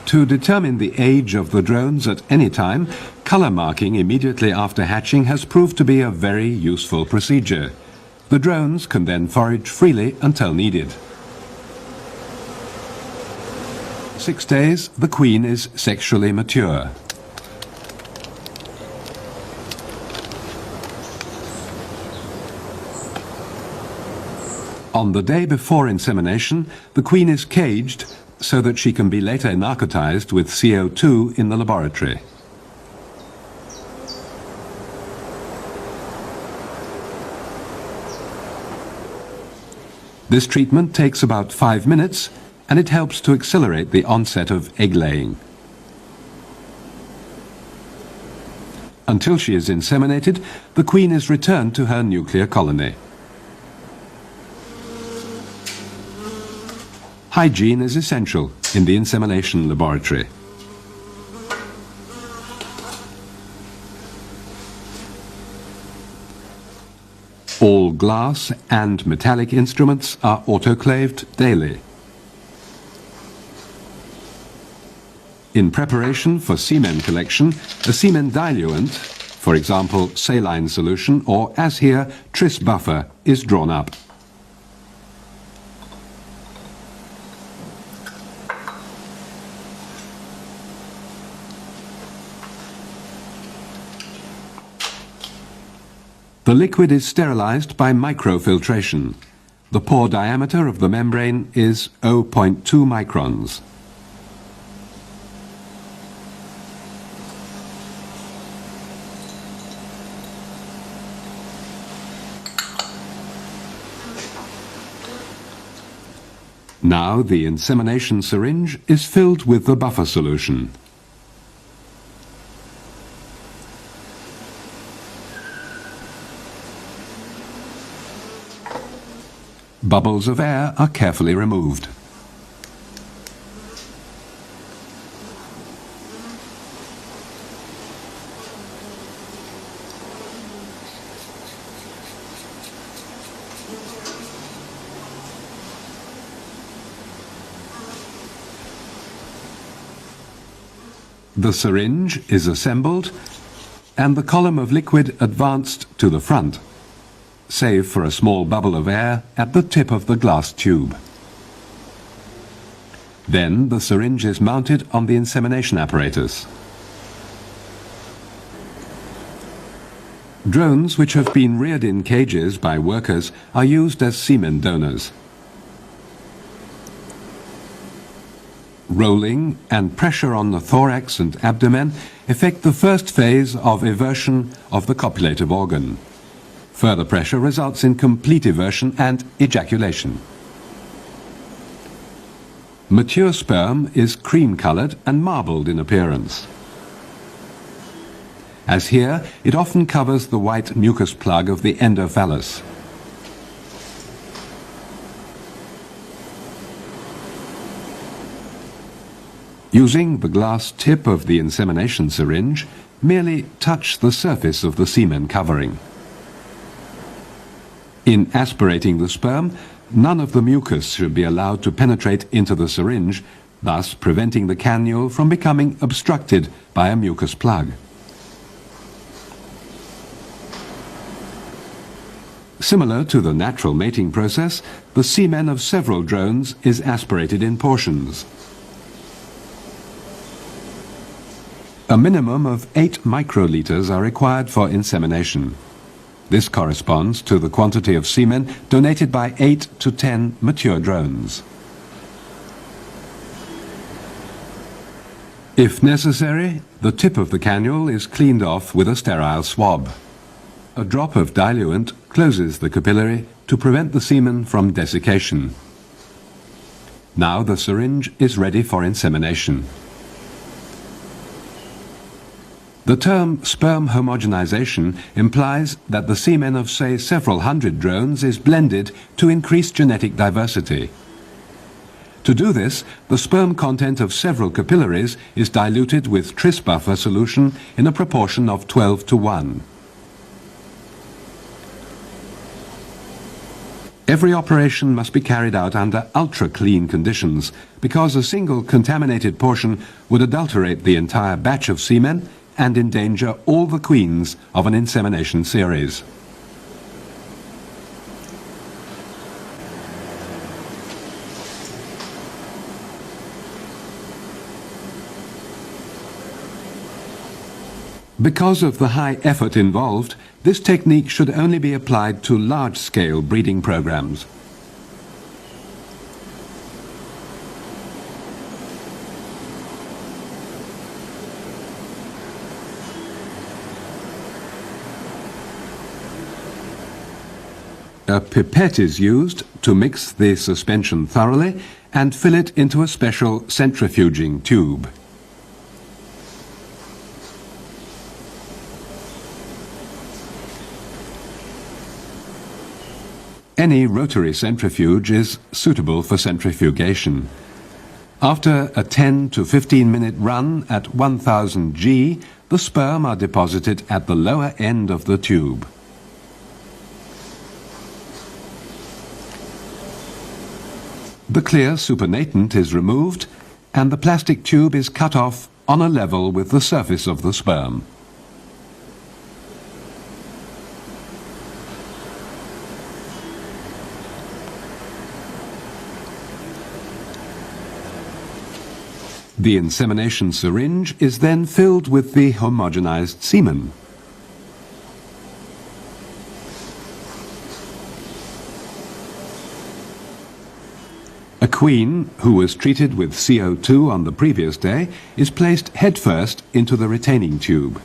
To determine the age of the drones at any time, color marking immediately after hatching has proved to be a very useful procedure. The drones can then forage freely until needed. 6 days, the queen is sexually mature. On the day before insemination, the queen is caged so that she can be later narcotized with CO2 in the laboratory. This treatment takes about 5 minutes, and it helps to accelerate the onset of egg laying. Until she is inseminated, the queen is returned to her nuclear colony. Hygiene is essential in the insemination laboratory. All glass and metallic instruments are autoclaved daily. In preparation for semen collection, a semen diluent, for example saline solution or, as here, tris buffer, is drawn up. The liquid is sterilized by microfiltration. The pore diameter of the membrane is 0.2 microns. Now the insemination syringe is filled with the buffer solution. Bubbles of air are carefully removed. The syringe is assembled and the column of liquid advanced to the front, save for a small bubble of air at the tip of the glass tube. Then the syringe is mounted on the insemination apparatus. Drones which have been reared in cages by workers are used as semen donors. Rolling and pressure on the thorax and abdomen effect the first phase of eversion of the copulative organ. Further pressure results in complete eversion and ejaculation. Mature sperm is cream-colored and marbled in appearance. As here, it often covers the white mucus plug of the endophallus. Using the glass tip of the insemination syringe, merely touch the surface of the semen covering. In aspirating the sperm, none of the mucus should be allowed to penetrate into the syringe, thus preventing the cannule from becoming obstructed by a mucus plug. Similar to the natural mating process, the semen of several drones is aspirated in portions. A minimum of 8 microliters are required for insemination. This corresponds to the quantity of semen donated by 8 to 10 mature drones. If necessary, the tip of the cannule is cleaned off with a sterile swab. A drop of diluent closes the capillary to prevent the semen from desiccation. Now the syringe is ready for insemination. The term sperm homogenization implies that the semen of, say, several hundred drones is blended to increase genetic diversity. To do this, the sperm content of several capillaries is diluted with tris buffer solution in a proportion of 12 to 1. Every operation must be carried out under ultra-clean conditions, because a single contaminated portion would adulterate the entire batch of semen and endanger all the queens of an insemination series. Because of the high effort involved, this technique should only be applied to large-scale breeding programs. A pipette is used to mix the suspension thoroughly and fill it into a special centrifuging tube. Any rotary centrifuge is suitable for centrifugation. After a 10 to 15 minute run at 1000 G, the sperm are deposited at the lower end of the tube. The clear supernatant is removed and the plastic tube is cut off on a level with the surface of the sperm. The insemination syringe is then filled with the homogenized semen. A queen who was treated with CO2 on the previous day is placed headfirst into the retaining tube.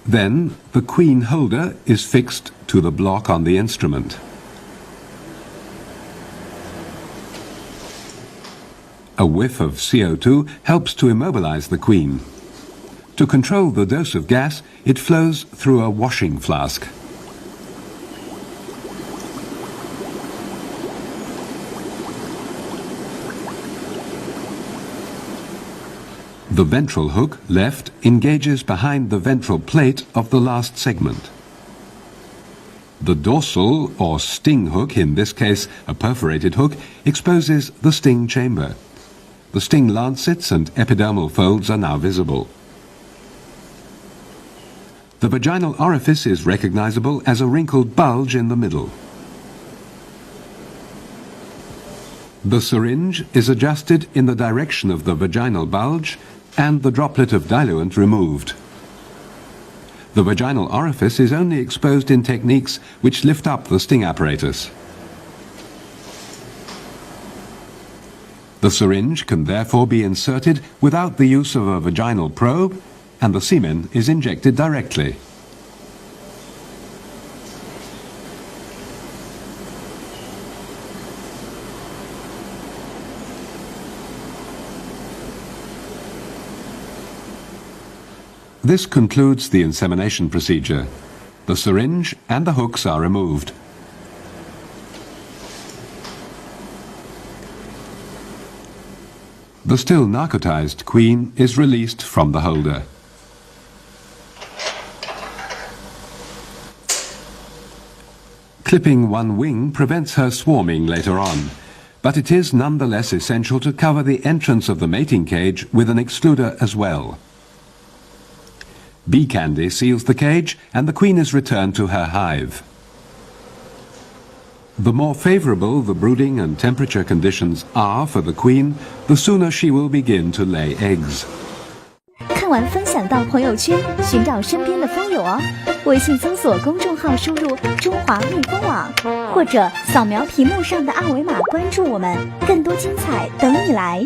Then, the queen holder is fixed to the block on the instrument. A whiff of CO2 helps to immobilize the queen. To control the dose of gas, it flows through a washing flask. The ventral hook, left, engages behind the ventral plate of the last segment. The dorsal, or sting hook, in this case a perforated hook, exposes the sting chamber. The sting lancets and epidermal folds are now visible. The vaginal orifice is recognizable as a wrinkled bulge in the middle. The syringe is adjusted in the direction of the vaginal bulge and the droplet of diluent removed. The vaginal orifice is only exposed in techniques which lift up the sting apparatus. The syringe can therefore be inserted without the use of a vaginal probe, and the semen is injected directly. This concludes the insemination procedure. The syringe and the hooks are removed. The still narcotized queen is released from the holder. Clipping one wing prevents her swarming later on, but it is nonetheless essential to cover the entrance of the mating cage with an excluder as well. Bee candy seals the cage and the queen is returned to her hive. The more favorable the brooding and temperature conditions are for the queen, the sooner she will begin to lay eggs. 看完分享到朋友圈，寻找身边的蜂友哦。微信搜索公众号，输入“中华蜜蜂网”，或者扫描屏幕上的二维码关注我们，更多精彩等你来。